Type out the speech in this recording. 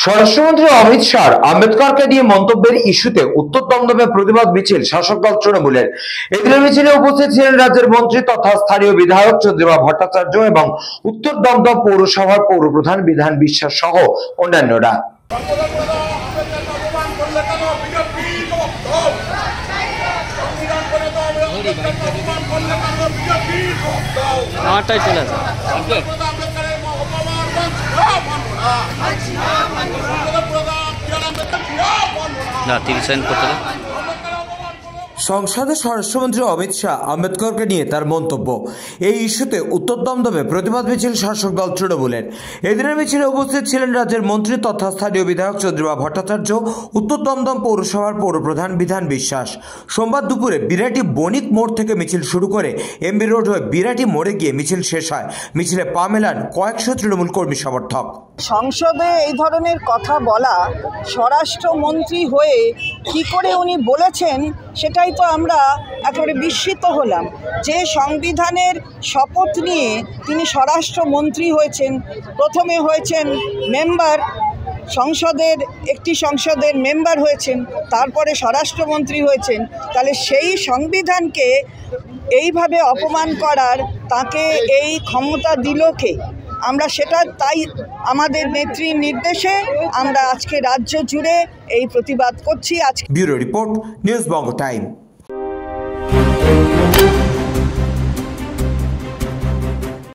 স্বরাষ্ট্রমন্ত্রী অমিত শাহ আম্বেদকরকে নিয়ে মন্তব্যের ইস্যুতে উত্তর দমদমে প্রতিবাদ মিছিল শাসক দল তৃণমূলের। এদিনের মিছিলে উপস্থিত ছিলেন রাজ্যের মন্ত্রী তথা স্থানীয় বিধায়ক চন্দ্রিমা ভট্টাচার্য এবং উত্তর দমদম পৌরসভার পৌরপ্রধান বিধান বিশ্বাস সহ অন্যান্যরা। সংসদে স্বরাষ্ট্রমন্ত্রী অমিত শাহ আম্বেদকরকে নিয়ে তার মন্তব্য, এই ইস্যুতে উত্তর দমদমে প্রতিবাদ মিছিল শাসক দল তৃণমূলের। এদিনের মিছিলে উপস্থিত ছিলেন রাজ্যের মন্ত্রী তথা স্থানীয় বিধায়ক চন্দ্রিমা ভট্টাচার্য, উত্তর দমদম পৌরসভার পৌরপ্রধান বিধান বিশ্বাস। সোমবার দুপুরে বিরাটি বণিক মোড় থেকে মিছিল শুরু করে এমবি রোড হয়ে বিরাটি মোড়ে গিয়ে মিছিল শেষ হয়। মিছিলে পা মেলান কয়েকশো তৃণমূল কর্মী সমর্থক। সংসদে এই ধরনের কথা বলা, স্বরাষ্ট্রমন্ত্রী হয়ে কি করে উনি বলেছেন সেটাই তো আমরা একেবারে বিস্মিত হলাম। যে সংবিধানের শপথ নিয়ে তিনি স্বরাষ্ট্রমন্ত্রী হয়েছেন, প্রথমে হয়েছেন মেম্বার, একটি সংসদের মেম্বার হয়েছেন, তারপরে স্বরাষ্ট্রমন্ত্রী হয়েছেন, তাহলে সেই সংবিধানকে এইভাবে অপমান করার তাকে এই ক্ষমতা দিল কে? আমরা সেটা তাই আমাদের নেত্রীর নির্দেশে আমরা আজকে রাজ্য জুড়ে এই প্রতিবাদ করছি। ব্যুরো রিপোর্ট, নিউজ বঙ্গ টাইম।